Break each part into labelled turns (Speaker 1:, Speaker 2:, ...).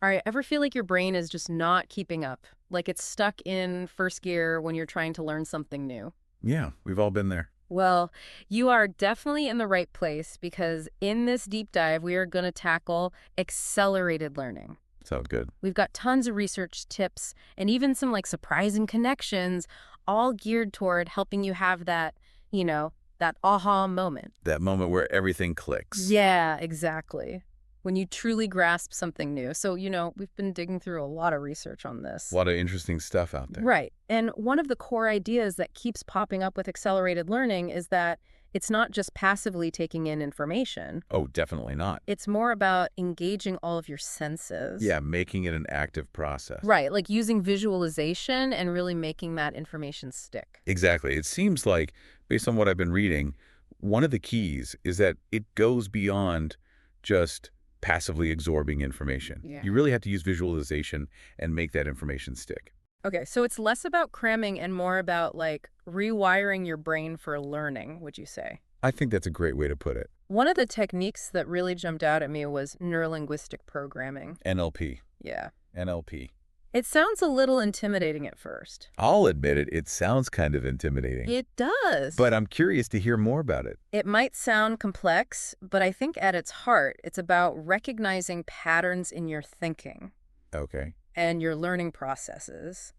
Speaker 1: All right, ever feel like your brain is just not keeping up? Like it's stuck in first gear when you're trying to learn something new?
Speaker 2: Yeah, we've all been there.
Speaker 1: Well, you are definitely in the right place because in this deep dive, we are going to tackle accelerated learning.
Speaker 2: Sounds good.
Speaker 1: We've got tons of research tips and even some like surprising connections, all geared toward helping you have that, that aha moment.
Speaker 2: That moment where everything clicks.
Speaker 1: Yeah, exactly. When you truly grasp something new. So, we've been digging through a lot of research on
Speaker 2: A
Speaker 1: this.
Speaker 2: lot of interesting stuff out there.
Speaker 1: Right. And one of the core ideas that keeps popping up with accelerated learning is that it's not just passively taking in information.
Speaker 2: Oh, definitely not.
Speaker 1: It's more about engaging all of your senses.
Speaker 2: Yeah, making it an active process.
Speaker 1: Right, like using visualization and really making that information stick.
Speaker 2: Exactly. It seems like, based on what I've been reading, one of the keys is that it goes beyond just passively absorbing information.
Speaker 1: Yeah.
Speaker 2: You really have to use visualization and make that information stick.
Speaker 1: Okay, so it's less about cramming and more about like rewiring your brain for learning, would you say?
Speaker 2: I think that's a great way to put it.
Speaker 1: One of the techniques that really jumped out at me was neurolinguistic programming.
Speaker 2: NLP.
Speaker 1: Yeah.
Speaker 2: NLP.
Speaker 1: It sounds a little intimidating at first.
Speaker 2: I'll admit it, it sounds kind of intimidating.
Speaker 1: It does.
Speaker 2: But I'm curious to hear more about it.
Speaker 1: It might sound complex, but I think at its heart, it's about recognizing patterns in your thinking
Speaker 2: Okay.
Speaker 1: and your learning processes.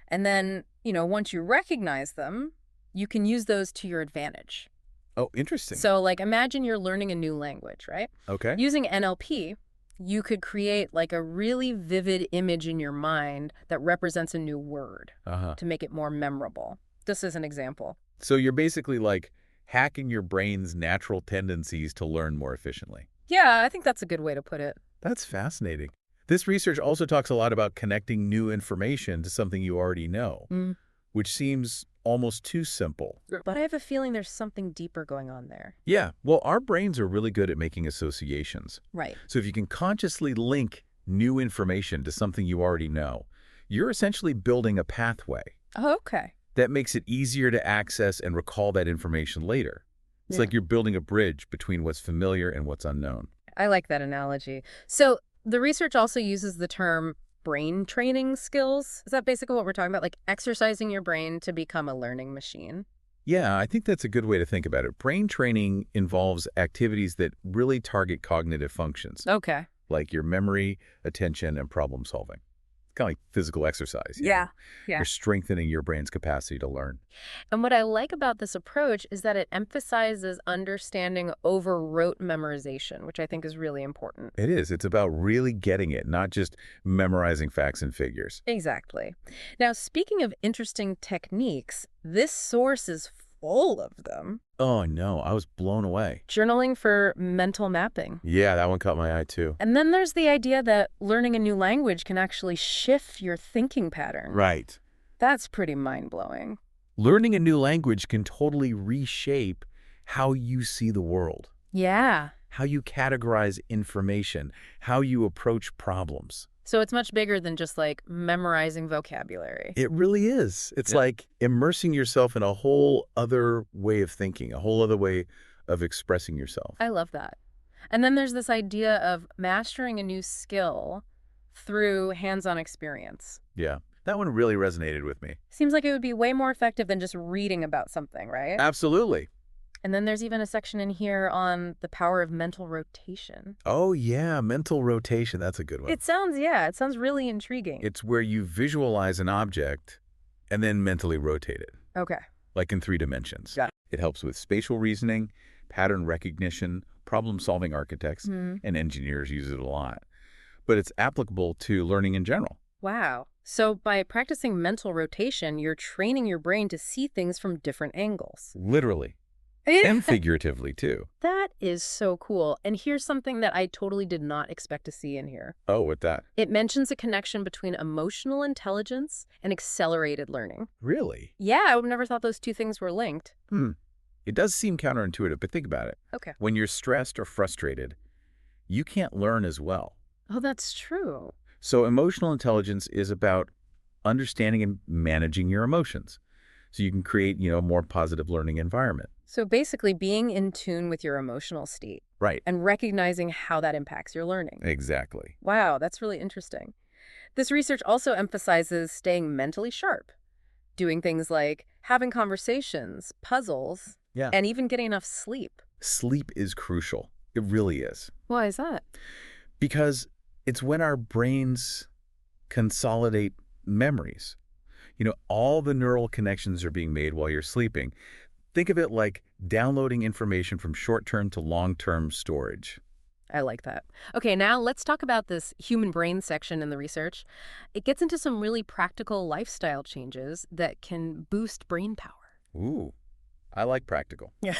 Speaker 1: And then, once you recognize them, you can use those to your advantage.
Speaker 2: Oh, interesting.
Speaker 1: So, like, imagine you're learning a new language, right?
Speaker 2: Okay.
Speaker 1: Using NLP, you could create like a really vivid image in your mind that represents a new word
Speaker 2: Uh-huh.
Speaker 1: to make it more memorable. This is an example.
Speaker 2: So you're basically like hacking your brain's natural tendencies to learn more efficiently.
Speaker 1: Yeah, I think that's a good way to put it.
Speaker 2: That's fascinating. This research also talks a lot about connecting new information to something you already know, which seems almost too simple.
Speaker 1: But I have a feeling there's something deeper going on there.
Speaker 2: Yeah, well, our brains are really good at making associations.
Speaker 1: Right.
Speaker 2: So if you can consciously link new information to something you already know, you're essentially building a pathway
Speaker 1: Oh, okay.
Speaker 2: that makes it easier to access and recall that information later. It's
Speaker 1: Yeah.
Speaker 2: like you're building a bridge between what's familiar and what's unknown.
Speaker 1: I like that analogy. So the research also uses the term brain training skills. Is that basically what we're talking about? Like exercising your brain to become a learning machine?
Speaker 2: Yeah, I think that's a good way to think about it. Brain training involves activities that really target cognitive functions,
Speaker 1: Okay.
Speaker 2: like your memory, attention, and problem solving. Kind of like physical exercise. you know?
Speaker 1: Yeah.
Speaker 2: You're strengthening your brain's capacity to learn.
Speaker 1: And what I like about this approach is that it emphasizes understanding over rote memorization, which I think is really important.
Speaker 2: It is. It's about really getting it, not just memorizing facts and figures.
Speaker 1: Exactly. Now, speaking of interesting techniques, this source is full of them.
Speaker 2: Oh, no, I was blown away.
Speaker 1: Journaling for mental mapping.
Speaker 2: Yeah, that one caught my eye, too.
Speaker 1: And then there's the idea that learning a new language can actually shift your thinking pattern.
Speaker 2: Right.
Speaker 1: That's pretty mind-blowing.
Speaker 2: Learning a new language can totally reshape how you see the world,
Speaker 1: Yeah.
Speaker 2: how you categorize information, how you approach problems.
Speaker 1: So it's much bigger than just like memorizing vocabulary.
Speaker 2: It really is. It's
Speaker 1: Yeah.
Speaker 2: like immersing yourself in a whole other way of thinking, a whole other way of expressing yourself.
Speaker 1: I love that. And then there's this idea of mastering a new skill through hands-on experience.
Speaker 2: Yeah, that one really resonated with me.
Speaker 1: Seems like it would be way more effective than just reading about something, right?
Speaker 2: Absolutely.
Speaker 1: And then there's even a section in here on the power of mental rotation.
Speaker 2: Oh, yeah, mental rotation. That's a good one.
Speaker 1: It sounds really intriguing.
Speaker 2: It's where you visualize an object and then mentally rotate it,
Speaker 1: Okay.
Speaker 2: like in 3 dimensions.
Speaker 1: Got
Speaker 2: It helps with spatial reasoning, pattern recognition, problem-solving architects,
Speaker 1: Hmm.
Speaker 2: and engineers use it a lot. But it's applicable to learning in general.
Speaker 1: Wow. So by practicing mental rotation, you're training your brain to see things from different angles.
Speaker 2: Literally. And figuratively, too.
Speaker 1: That is so cool. And here's something that I totally did not expect to see in here.
Speaker 2: Oh, with that.
Speaker 1: It mentions a connection between emotional intelligence and accelerated learning.
Speaker 2: Really?
Speaker 1: Yeah, I would never thought those two things were linked.
Speaker 2: It does seem counterintuitive, but think about it.
Speaker 1: Okay.
Speaker 2: When you're stressed or frustrated, you can't learn as well.
Speaker 1: Oh, that's true.
Speaker 2: So emotional intelligence is about understanding and managing your emotions, so you can create, a more positive learning environment.
Speaker 1: So basically being in tune with your emotional state.
Speaker 2: Right.
Speaker 1: and recognizing how that impacts your learning.
Speaker 2: Exactly.
Speaker 1: Wow, that's really interesting. This research also emphasizes staying mentally sharp, doing things like having conversations, puzzles,
Speaker 2: Yeah.
Speaker 1: and even getting enough sleep.
Speaker 2: Sleep is crucial. It really is.
Speaker 1: Why is that?
Speaker 2: Because it's when our brains consolidate memories. All the neural connections are being made while you're sleeping. Think of it like downloading information from short-term to long-term storage.
Speaker 1: I like that. Okay, now let's talk about this human brain section in the research. It gets into some really practical lifestyle changes that can boost brain power.
Speaker 2: Ooh, I like practical.
Speaker 1: Yeah.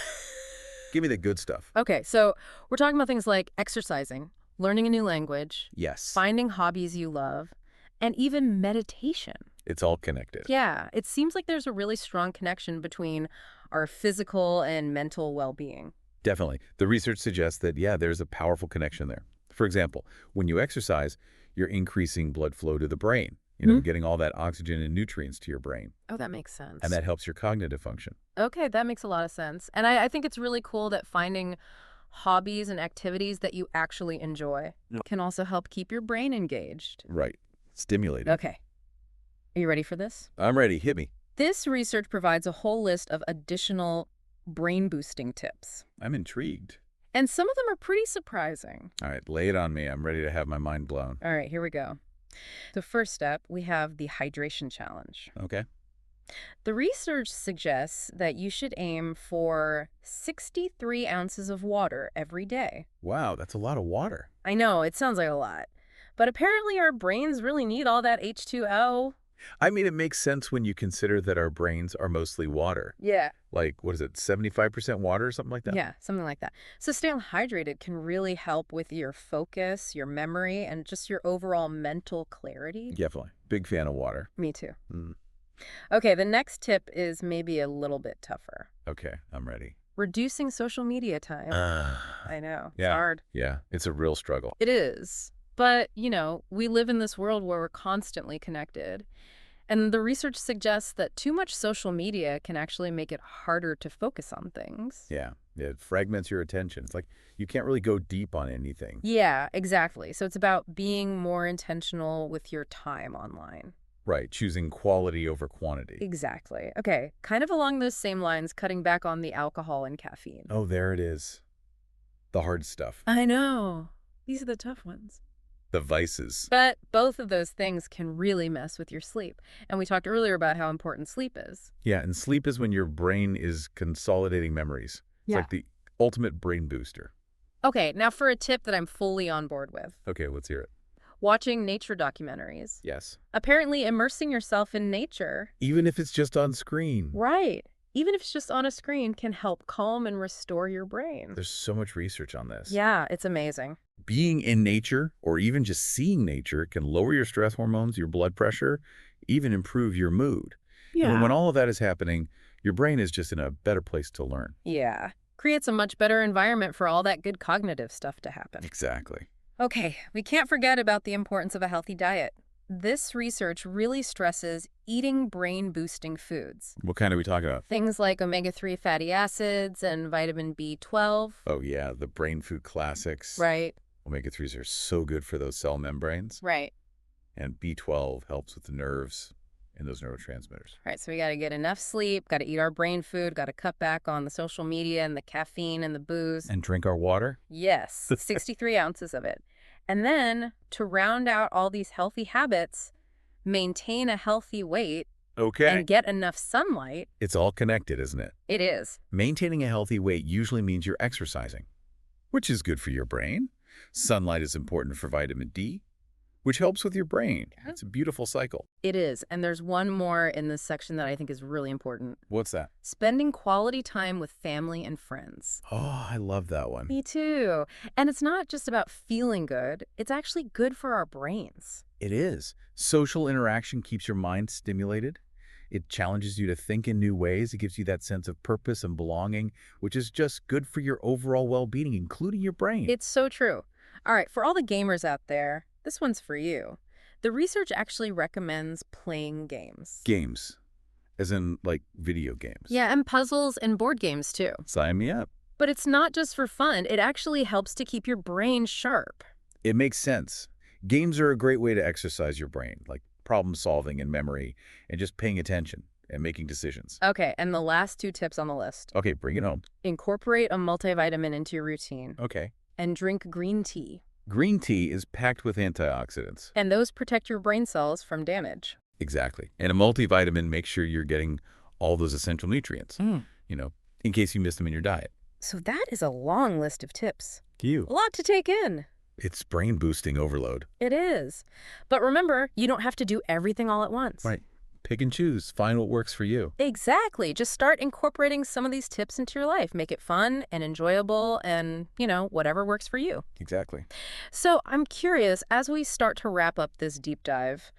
Speaker 2: Give me the good stuff.
Speaker 1: Okay, so we're talking about things like exercising, learning a new language,
Speaker 2: Yes,
Speaker 1: finding hobbies you love, and even meditation.
Speaker 2: it's all connected.
Speaker 1: Yeah, it seems like there's a really strong connection between our physical and mental well-being.
Speaker 2: Definitely. The research suggests that, yeah, there's a powerful connection there. For example, when you exercise, you're increasing blood flow to the brain, getting all that oxygen and nutrients to your brain.
Speaker 1: Oh, that makes sense.
Speaker 2: And that helps your cognitive function.
Speaker 1: Okay, that makes a lot of sense. And I think it's really cool that finding hobbies and activities that you actually enjoy can also help keep your brain engaged.
Speaker 2: Right. Stimulating.
Speaker 1: Okay, are you ready for this?
Speaker 2: I'm ready. Hit me.
Speaker 1: This research provides a whole list of additional brain-boosting tips.
Speaker 2: I'm intrigued.
Speaker 1: And some of them are pretty surprising.
Speaker 2: All right, lay it on me. I'm ready to have my mind blown.
Speaker 1: All right, here we go. The first step, we have the hydration challenge.
Speaker 2: Okay.
Speaker 1: The research suggests that you should aim for 63 ounces of water every day.
Speaker 2: Wow, that's a lot of water.
Speaker 1: I know, it sounds like a lot. But apparently our brains really need all that H2O.
Speaker 2: I mean, it makes sense when you consider that our brains are mostly water.
Speaker 1: Yeah.
Speaker 2: Like, what is it, 75% water or something like that?
Speaker 1: Yeah, something like that. So staying hydrated can really help with your focus, your memory, and just your overall mental clarity.
Speaker 2: Definitely. Big fan of water.
Speaker 1: Me too.
Speaker 2: Mm.
Speaker 1: Okay, the next tip is maybe a little bit tougher.
Speaker 2: Okay, I'm ready.
Speaker 1: Reducing social media time. I know, it's
Speaker 2: Yeah.
Speaker 1: hard.
Speaker 2: Yeah, it's a real struggle.
Speaker 1: It is. But, we live in this world where we're constantly connected. And the research suggests that too much social media can actually make it harder to focus on things.
Speaker 2: Yeah, it fragments your attention. It's like you can't really go deep on anything.
Speaker 1: Yeah, exactly. So it's about being more intentional with your time online.
Speaker 2: Right, choosing quality over quantity.
Speaker 1: Exactly. Okay, kind of along those same lines, cutting back on the alcohol and caffeine.
Speaker 2: Oh, there it is. The hard stuff.
Speaker 1: I know. These are the tough ones.
Speaker 2: The vices.
Speaker 1: But both of those things can really mess with your sleep. And we talked earlier about how important sleep is.
Speaker 2: Yeah, and sleep is when your brain is consolidating memories. It's like the ultimate brain booster.
Speaker 1: Okay, now for a tip that I'm fully on board with.
Speaker 2: Okay, let's hear it.
Speaker 1: Watching nature documentaries.
Speaker 2: Yes.
Speaker 1: Apparently immersing yourself in nature.
Speaker 2: Even if it's just on screen.
Speaker 1: Right. Even if it's just on a screen, can help calm and restore your brain.
Speaker 2: There's so much research on this.
Speaker 1: Yeah, it's amazing.
Speaker 2: Being in nature or even just seeing nature can lower your stress hormones, your blood pressure, even improve your mood. And when all of that is happening, your brain is just in a better place to learn.
Speaker 1: Yeah. Creates a much better environment for all that good cognitive stuff to happen.
Speaker 2: Exactly.
Speaker 1: Okay, we can't forget about the importance of a healthy diet. This research really stresses eating brain-boosting foods.
Speaker 2: What kind are we talking about?
Speaker 1: Things like omega-3 fatty acids and vitamin B12.
Speaker 2: Oh, yeah, the brain food classics.
Speaker 1: Right,
Speaker 2: Omega-3s are so good for those cell membranes.
Speaker 1: right.
Speaker 2: And B12 helps with the nerves and those neurotransmitters.
Speaker 1: Right, so we got to get enough sleep, got to eat our brain food, got to cut back on the social media and the caffeine and the booze.
Speaker 2: And drink our water?
Speaker 1: Yes, 63 ounces of it. And then to round out all these healthy habits, maintain a healthy weight
Speaker 2: Okay.
Speaker 1: and get enough sunlight.
Speaker 2: It's all connected, isn't it?
Speaker 1: It is.
Speaker 2: Maintaining a healthy weight usually means you're exercising, which is good for your brain. Sunlight is important for vitamin D, which helps with your brain. It's a beautiful cycle.
Speaker 1: It is. And there's one more in this section that I think is really important.
Speaker 2: What's that?
Speaker 1: Spending quality time with family and friends.
Speaker 2: Oh, I love that one.
Speaker 1: Me too. And it's not just about feeling good. It's actually good for our brains.
Speaker 2: It is. Social interaction keeps your mind stimulated. It challenges you to think in new ways. It gives you that sense of purpose and belonging, which is just good for your overall well-being, including your brain.
Speaker 1: It's so true. All right, for all the gamers out there, this one's for you. The research actually recommends playing games.
Speaker 2: Games, as in like video games.
Speaker 1: Yeah, and puzzles and board games too.
Speaker 2: Sign me up.
Speaker 1: But it's not just for fun. It actually helps to keep your brain sharp.
Speaker 2: It makes sense. Games are a great way to exercise your brain, like problem solving and memory, and just paying attention and making decisions.
Speaker 1: Okay, and the last two tips on the list.
Speaker 2: Okay, bring it home.
Speaker 1: Incorporate a multivitamin into your routine
Speaker 2: Okay.
Speaker 1: and drink green tea.
Speaker 2: Green tea is packed with antioxidants.
Speaker 1: And those protect your brain cells from damage.
Speaker 2: Exactly. And a multivitamin makes sure you're getting all those essential nutrients, you know, in case you miss them in your diet.
Speaker 1: So that is a long list of tips.
Speaker 2: You.
Speaker 1: A lot to take in.
Speaker 2: It's brain boosting overload.
Speaker 1: It is. But remember, you don't have to do everything all at once.
Speaker 2: Right. Pick and choose. Find what works for you.
Speaker 1: Exactly. Just start incorporating some of these tips into your life. Make it fun and enjoyable and, whatever works for you.
Speaker 2: Exactly.
Speaker 1: So I'm curious, as we start to wrap up this deep dive,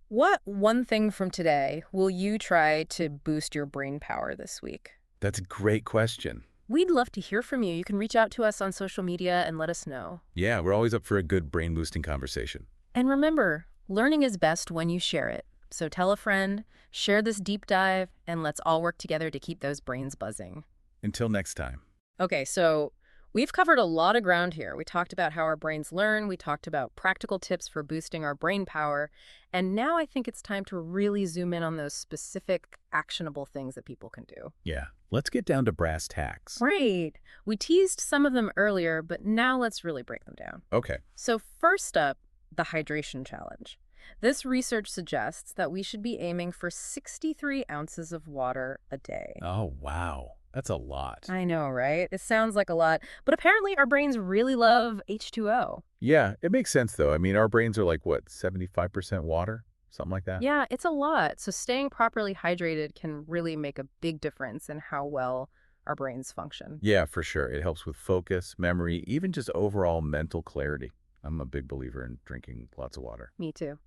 Speaker 1: what one thing from today will you try to boost your brain power this week?
Speaker 2: That's a great question.
Speaker 1: We'd love to hear from you. You can reach out to us on social media and let us know.
Speaker 2: Yeah, we're always up for a good brain boosting conversation.
Speaker 1: And remember, learning is best when you share it. So tell a friend, share this deep dive, and let's all work together to keep those brains buzzing.
Speaker 2: Until next time.
Speaker 1: Okay, so we've covered a lot of ground here. We talked about how our brains learn. We talked about practical tips for boosting our brain power. And now I think it's time to really zoom in on those specific, actionable things that people can do.
Speaker 2: Yeah, let's get down to brass tacks.
Speaker 1: Right. We teased some of them earlier, but now let's really break them down.
Speaker 2: Okay.
Speaker 1: So first up, the hydration challenge. This research suggests that we should be aiming for 63 ounces of water a day.
Speaker 2: Oh, wow. That's a lot.
Speaker 1: I know, right? It sounds like a lot, but apparently our brains really love H2O.
Speaker 2: Yeah, it makes sense, though. I mean, our brains are like, what, 75% water? Something like that?
Speaker 1: Yeah, it's a lot. So staying properly hydrated can really make a big difference in how well our brains function.
Speaker 2: Yeah, for sure. It helps with focus, memory, even just overall mental clarity. I'm a big believer in drinking lots of water.
Speaker 1: Me too.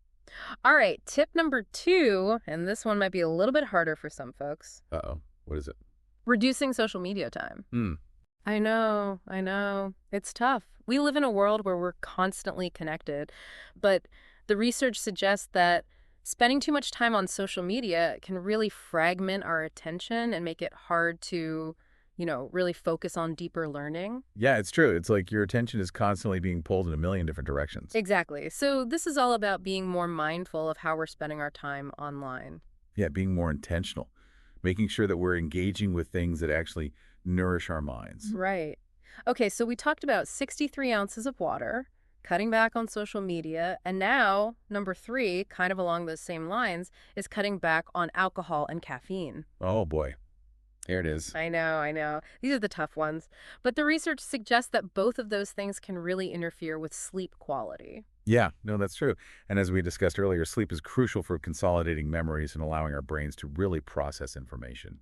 Speaker 1: All right, tip number 2, and this one might be a little bit harder for some folks.
Speaker 2: Uh-oh. What is it?
Speaker 1: Reducing social media time. I know. It's tough. We live in a world where we're constantly connected, but the research suggests that spending too much time on social media can really fragment our attention and make it hard to, really focus on deeper learning.
Speaker 2: Yeah, it's true. It's like your attention is constantly being pulled in a million different directions.
Speaker 1: Exactly. So this is all about being more mindful of how we're spending our time online.
Speaker 2: Yeah, being more intentional. Making sure that we're engaging with things that actually nourish our minds.
Speaker 1: Right. Okay, so we talked about 63 ounces of water, cutting back on social media, and now, number 3, kind of along those same lines, is cutting back on alcohol and caffeine.
Speaker 2: Oh, boy. There it is.
Speaker 1: I know. These are the tough ones. But the research suggests that both of those things can really interfere with sleep quality.
Speaker 2: Yeah, no, that's true. And as we discussed earlier, sleep is crucial for consolidating memories and allowing our brains to really process information.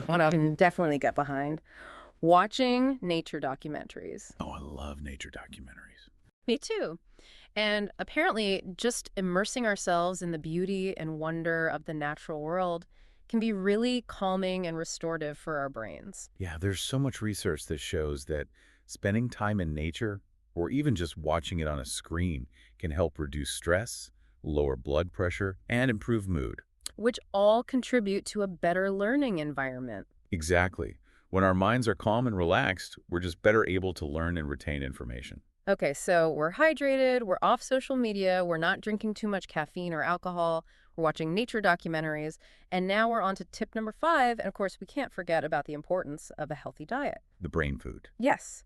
Speaker 1: One I can definitely get behind. Watching nature documentaries.
Speaker 2: Oh, I love nature documentaries.
Speaker 1: Me too. And apparently, just immersing ourselves in the beauty and wonder of the natural world can be really calming and restorative for our brains.
Speaker 2: Yeah, there's so much research that shows that spending time in nature, or even just watching it on a screen, can help reduce stress, lower blood pressure, and improve mood.
Speaker 1: Which all contribute to a better learning environment.
Speaker 2: Exactly. When our minds are calm and relaxed, we're just better able to learn and retain information.
Speaker 1: Okay, so we're hydrated, we're off social media, we're not drinking too much caffeine or alcohol, we're watching nature documentaries, and now we're on to tip number 5, and of course we can't forget about the importance of a healthy diet.
Speaker 2: The brain food.
Speaker 1: Yes.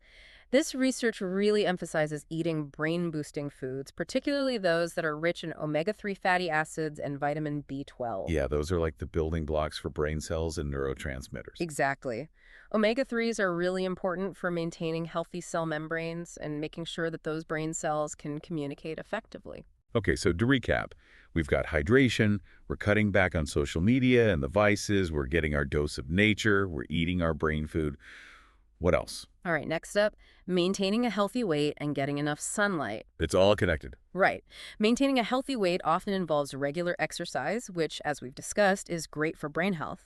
Speaker 1: This research really emphasizes eating brain-boosting foods, particularly those that are rich in omega-3 fatty acids and vitamin B12.
Speaker 2: Yeah, those are like the building blocks for brain cells and neurotransmitters.
Speaker 1: Exactly. Omega-3s are really important for maintaining healthy cell membranes and making sure that those brain cells can communicate effectively.
Speaker 2: Okay, so to recap, we've got hydration, we're cutting back on social media and the vices, we're getting our dose of nature, we're eating our brain food. What else?
Speaker 1: All right, next up, maintaining a healthy weight and getting enough sunlight.
Speaker 2: It's all connected.
Speaker 1: Right. Maintaining a healthy weight often involves regular exercise, which, as we've discussed, is great for brain health.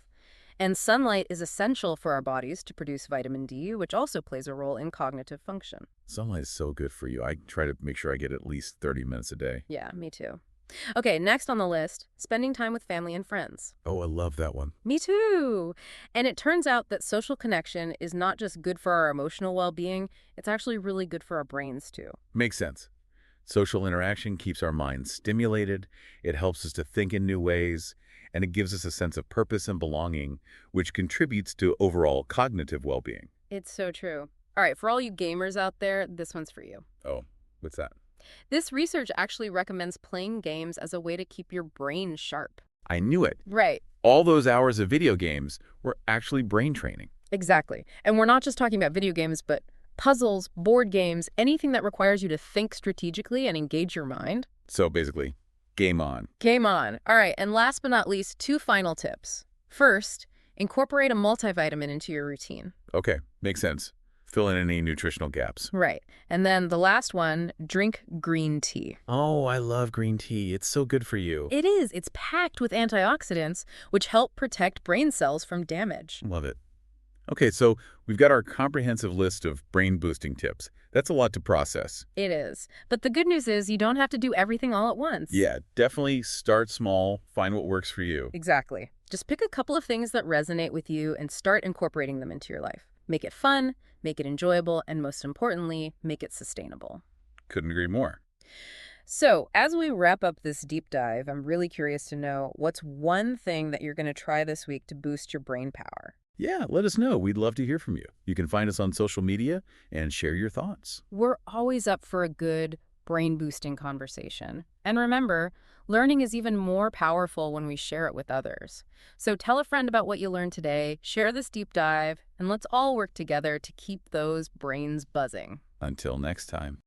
Speaker 1: And sunlight is essential for our bodies to produce vitamin D, which also plays a role in cognitive function.
Speaker 2: Sunlight is so good for you. I try to make sure I get at least 30 minutes a day.
Speaker 1: Yeah, me too. Okay, next on the list, spending time with family and friends.
Speaker 2: Oh, I love that one.
Speaker 1: Me too. And it turns out that social connection is not just good for our emotional well-being, it's actually really good for our brains too.
Speaker 2: Makes sense. Social interaction keeps our minds stimulated, it helps us to think in new ways, and it gives us a sense of purpose and belonging, which contributes to overall cognitive well-being.
Speaker 1: It's so true. All right, for all you gamers out there, this one's for you.
Speaker 2: Oh, what's that?
Speaker 1: This research actually recommends playing games as a way to keep your brain sharp.
Speaker 2: I knew it.
Speaker 1: Right.
Speaker 2: All those hours of video games were actually brain training.
Speaker 1: Exactly. And we're not just talking about video games, but puzzles, board games, anything that requires you to think strategically and engage your mind.
Speaker 2: So basically, game on.
Speaker 1: Game on. All right, and last but not least, 2 final tips. First, incorporate a multivitamin into your routine.
Speaker 2: Okay, makes sense. Fill in any nutritional gaps.
Speaker 1: Right. And then the last one, drink green tea.
Speaker 2: Oh, I love green tea. It's so good for you.
Speaker 1: It is. It's packed with antioxidants, which help protect brain cells from damage.
Speaker 2: Love it. Okay, so we've got our comprehensive list of brain-boosting tips. That's a lot to process.
Speaker 1: It is. But the good news is you don't have to do everything all at once.
Speaker 2: Yeah, definitely start small, find what works for you.
Speaker 1: Exactly. Just pick a couple of things that resonate with you and start incorporating them into your life. Make it fun, make it enjoyable, and most importantly, make it sustainable.
Speaker 2: Couldn't agree more.
Speaker 1: So, as we wrap up this deep dive, I'm really curious to know what's one thing that you're going to try this week to boost your brain power?
Speaker 2: Yeah, let us know. We'd love to hear from you. You can find us on social media and share your thoughts.
Speaker 1: We're always up for a good, brain-boosting conversation. And remember, learning is even more powerful when we share it with others. So tell a friend about what you learned today, share this deep dive, and let's all work together to keep those brains buzzing.
Speaker 2: Until next time.